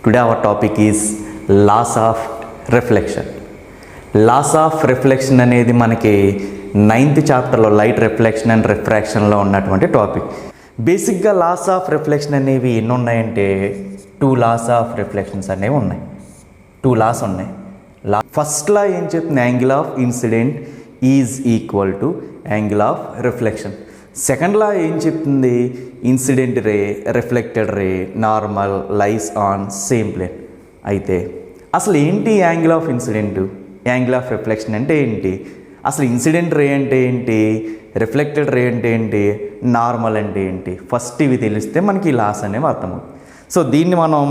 Today our topic is laws of reflection. Laws of reflection అనేది మనకి 9th చాప్టర్లో light reflection and రిఫ్రాక్షన్లో ఉన్నటువంటి topic. బేసిక్గా లాస్ ఆఫ్ రిఫ్లెక్షన్ అనేవి ఎన్ని ఉన్నాయంటే 2 లాస్ ఆఫ్ రిఫ్లెక్షన్స్ అనేవి ఉన్నాయి. 2 లాస్ ఉన్నాయి. ఫస్ట్ లా ఏం చెప్తుంది? Angle of incident is equal to angle of reflection. Second law ఏం చెప్తుంది? Incident ray, reflected ray, normal lies on same plane. అయితే అసలు ఏంటి angle of incident, angle of reflection అంటే ఏంటి, అసలు ఇన్సిడెంట్ రే అంటే ఏంటి, రిఫ్లెక్టెడ్ రే అంటే ఏంటి, నార్మల్ అంటే ఏంటి? ఫస్ట్ ఇవి తెలిస్తే మనకి లాస్ అనేవి అర్థమవుతుంది. సో దీన్ని మనం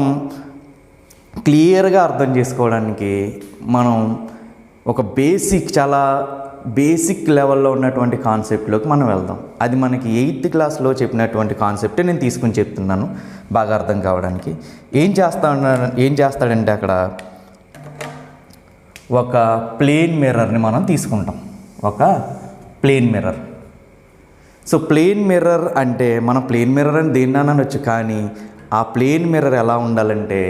క్లియర్గా అర్థం చేసుకోవడానికి మనం ఒక చాలా బేసిక్ లెవెల్లో ఉన్నటువంటి కాన్సెప్ట్లోకి మనం వెళ్దాం. అది మనకి 8th క్లాస్లో చెప్పినటువంటి కాన్సెప్టే నేను తీసుకుని చెప్తున్నాను బాగా అర్థం కావడానికి. ఏం చేస్తాడంటే అక్కడ ఒక ప్లేన్ మిర్రర్ని మనం తీసుకుంటాం, ఒక plane mirror. So plane mirror అంటే మనం ప్లేన్ మిర్రర్ అని దేన్ని అనొచ్చు, కానీ ఆ ప్లేన్ మిర్రర్ ఎలా ఉండాలంటే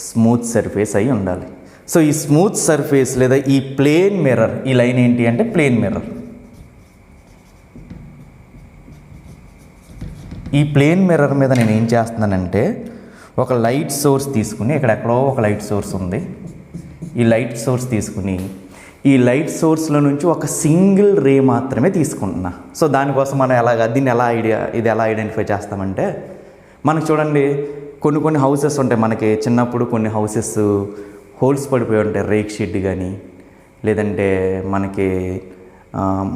స్మూత్ సర్ఫేస్ అయి ఉండాలి. సో ఈ స్మూత్ సర్ఫేస్ లేదా ఈ ప్లేన్ మిర్రర్, ఈ లైన్ ఏంటి అంటే ప్లేన్ మిర్రర్. ఈ ప్లేన్ మిర్రర్ మీద నేను ఏం చేస్తున్నానంటే ఒక లైట్ సోర్స్ తీసుకుని, ఎక్కడెక్కడో ఒక లైట్ సోర్స్ ఉంది, ఈ లైట్ సోర్స్ తీసుకుని ఈ లైట్ సోర్స్లో నుంచి ఒక సింగిల్ రే మాత్రమే తీసుకుంటున్నా. సో దానికోసం మనం ఇది ఎలా ఐడెంటిఫై చేస్తామంటే, మనకు చూడండి కొన్ని హౌసెస్ ఉంటాయి. మనకి చిన్నప్పుడు కొన్ని హౌసెస్ హోల్స్ పడిపోయి ఉంటాయి, రేక్ షెడ్ కానీ, లేదంటే మనకి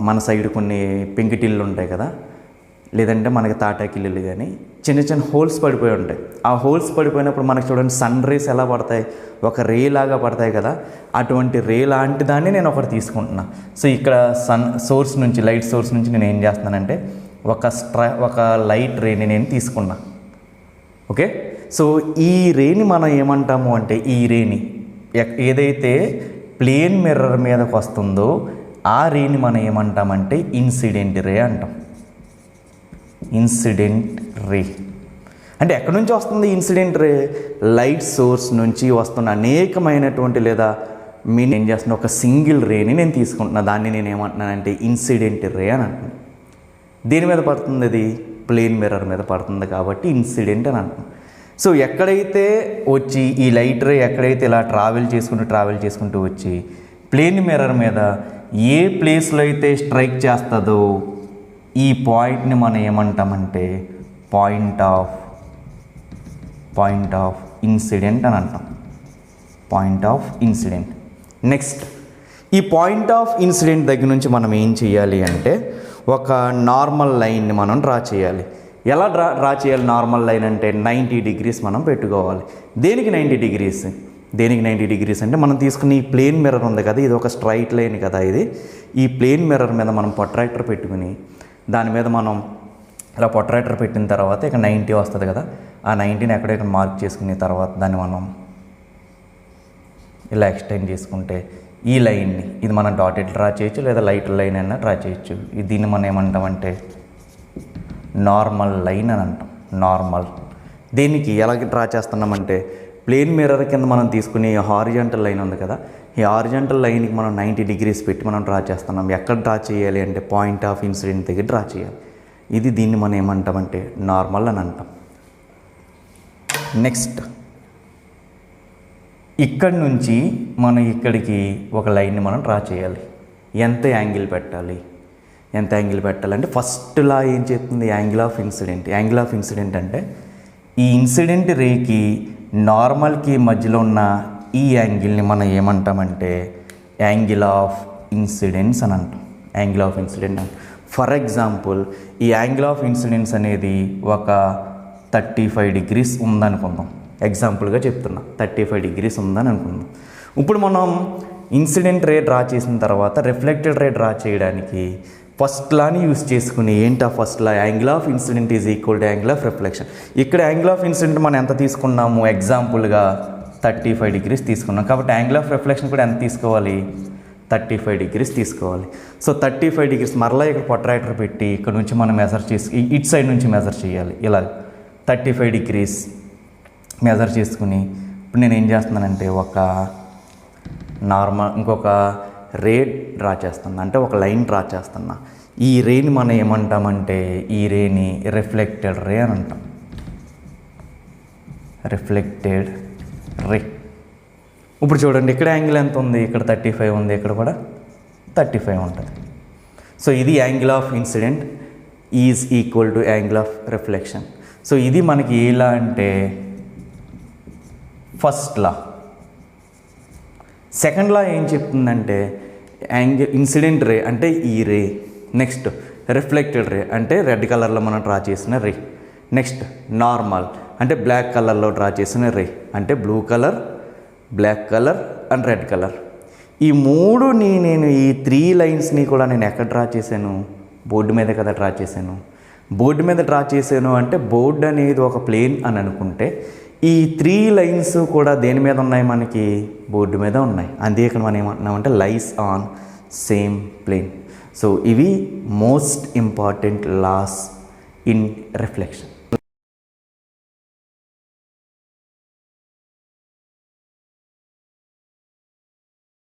మన సైడ్ కొన్ని పెంకిటిల్లు ఉంటాయి కదా, లేదంటే మనకి తాటాకిల్లు కానీ చిన్న హోల్స్ పడిపోయి ఉంటాయి. ఆ హోల్స్ పడిపోయినప్పుడు మనకి చూడండి సన్ రేస్ ఎలా పడతాయి, ఒక రే లాగా పడతాయి కదా, అటువంటి రే లాంటి దాన్ని నేను ఒకటి తీసుకుంటున్నా. సో ఇక్కడ లైట్ సోర్స్ నుంచి నేను ఏం చేస్తున్నానంటే ఒక లైట్ రేని నేను తీసుకున్నా. ఓకే, సో ఈ రేని మనం ఏమంటాము అంటే, ఈ రేని ఏదైతే ప్లేన్ మిర్రర్ మీదకి వస్తుందో ఆ రేని మనం ఏమంటామంటే ఇన్సిడెంట్ రే అంటాం. ఇన్సిడెంట్ రే అంటే ఎక్కడి నుంచి వస్తుంది ఇన్సిడెంట్ రే? లైట్ సోర్స్ నుంచి వస్తున్న అనేకమైనటువంటి లేదా ఏం చేస్తున్న ఒక సింగిల్ రేని నేను తీసుకుంటున్నా. దాన్ని నేను ఏమంటున్నానంటే ఇన్సిడెంట్ రే అని అంటున్నాను. దేని మీద పడుతుంది? అది ప్లేన్ మిర్రర్ మీద పడుతుంది కాబట్టి ఇన్సిడెంట్ అని అంటున్నాను. సో ఎక్కడైతే వచ్చి ఈ లైట్ రే ఎక్కడైతే ఇలా ట్రావెల్ చేసుకుంటూ వచ్చి ప్లేన్ మిర్రర్ మీద ఏ ప్లేస్లో అయితే స్ట్రైక్ చేస్తుందో ఈ పాయింట్ని మనం ఏమంటామంటే పాయింట్ ఆఫ్ ఇన్సిడెంట్ అని అంటాం. Point of incident. నెక్స్ట్ ఈ పాయింట్ ఆఫ్ ఇన్సిడెంట్ దగ్గర నుంచి మనం ఏం చేయాలి అంటే ఒక నార్మల్ లైన్ని మనం డ్రా చేయాలి. ఎలా డ్రా చేయాలి నార్మల్ లైన్ అంటే 90 degrees మనం పెట్టుకోవాలి. దేనికి 90 degrees? దేనికి 90 degrees అంటే మనం తీసుకుని ఈ ప్లేన్ మిర్రర్ ఉంది కదా, ఇది ఒక స్ట్రైట్ లైన్ కదా ఇది. ఈ ప్లేన్ మిర్రర్ మీద మనం ప్రొట్రాక్టర్ పెట్టుకుని దాని మీద మనం ఇలా ప్రొట్రాక్టర్ పెట్టిన తర్వాత ఇక 90 వస్తుంది కదా, ఆ 90ని ఎక్కడెక్కడ మార్క్ చేసుకున్న తర్వాత దాన్ని మనం ఇలా ఎక్స్టెండ్ చేసుకుంటే ఈ లైన్ని ఇది మనం డాటెడ్ డ్రా చేయొచ్చు లేదా లైట్ లైన్ అయినా డ్రా చేయొచ్చు. దీన్ని మనం ఏమంటామంటే నార్మల్ లైన్ అని అంటాం. నార్మల్ దీనికి ఎలా డ్రా చేస్తున్నామంటే ప్లేన్ మిర్రర్ కింద మనం తీసుకుని హారిజంటల్ లైన్ ఉంది కదా, ఈ హారిజంటల్ లైన్కి మనం 90 degrees పెట్టి మనం డ్రా చేస్తున్నాం. ఎక్కడ డ్రా చేయాలి అంటే పాయింట్ ఆఫ్ ఇన్సిడెంట్ దగ్గర డ్రా చేయాలి. దీన్ని మనం ఏమంటామంటే నార్మల్ అని అంటాం. నెక్స్ట్ ఇక్కడి నుంచి మనం ఇక్కడికి ఒక లైన్ని మనం డ్రా చేయాలి. ఎంత యాంగిల్ పెట్టాలంటే ఫస్ట్ లా ఏం చెప్తుంది? Angle of incident. Angle of incident అంటే ఈ ఇన్సిడెంట్ రేకి నార్మల్కి మధ్యలో ఉన్న ఈ యాంగిల్ని మనం ఏమంటామంటే యాంగిల్ ఆఫ్ ఇన్సిడెన్స్ అని అంటాం. యాంగిల్ ఆఫ్ ఇన్సిడెంట్ అంటే ఫర్ ఎగ్జాంపుల్ ఈ యాంగిల్ ఆఫ్ ఇన్సిడెన్స్ అనేది ఒక 35 degrees ఉందనుకుందాం. ఎగ్జాంపుల్గా చెప్తున్నా, 35 degrees ఉందని అనుకుందాం. ఇప్పుడు మనం ఇన్సిడెంట్ రే డ్రా చేసిన తర్వాత రిఫ్లెక్టెడ్ రే డ్రా చేయడానికి ఫస్ట్ లాని యూస్ చేసుకుని first law angle of incident is equal to angle of reflection. ఇక్కడ యాంగిల్ ఆఫ్ ఇన్సిడెంట్ మనం ఎంత తీసుకున్నాము? ఎగ్జాంపుల్గా 35 degrees తీసుకున్నాం. కాబట్టి యాంగిల్ ఆఫ్ రిఫ్లెక్షన్ కూడా ఎంత తీసుకోవాలి? 35 degrees తీసుకోవాలి. సో 35 degrees మరలా ఇక్కడ ప్రొట్రాక్టర్ పెట్టి ఇక్కడ నుంచి మనం మెజర్ చేసి ఇటు సైడ్ నుంచి మెజర్ చేయాలి. ఇలా 35 degrees మెజర్ చేసుకుని ఇప్పుడు నేను ఏం చేస్తున్నానంటే ఒక ఇంకొక రే డ్రా చేస్తున్నా, అంటే ఒక లైన్ డ్రా చేస్తున్నా. ఈ రేని మనం ఏమంటామంటే ఈ రేని రిఫ్లెక్టెడ్ రే అని అంటాం. రిఫ్లెక్టెడ్ రే. ఇప్పుడు చూడండి, ఇక్కడ యాంగిల్ ఎంత ఉంది, ఇక్కడ 35 ఉంది, ఇక్కడ కూడా 35 ఉంటుంది. సో ఇది angle of incident is equal to angle of reflection. So ఇది మనకి ఎలా అంటే ఫస్ట్ లా. సెకండ్ లా ఏం చెప్తుందంటే ఇన్సిడెంట్ రే అంటే ఈ రే, నెక్స్ట్ రిఫ్లెక్టెడ్ రే అంటే రెడ్ కలర్లో మనం డ్రా చేసిన రే, నెక్స్ట్ నార్మల్ అంటే బ్లాక్ కలర్లో డ్రా చేసిన రే, అంటే blue colour, black colour and red colour. ఈ మూడుని నేను ఈ 3 లైన్స్ని కూడా నేను ఎక్కడ డ్రా చేశాను, బోర్డు మీద కదా డ్రా చేశాను. బోర్డు మీద డ్రా చేశాను అంటే బోర్డు అనేది ఒక ప్లేన్ అని అనుకుంటే ఈ 3 లైన్స్ కూడా దేని మీద ఉన్నాయి, మనకి బోర్డు మీద ఉన్నాయి. అందుకే ఇక్కడ మనం ఏమంటున్నామంటే lies on same plane. So ఇవి most important laws in reflection.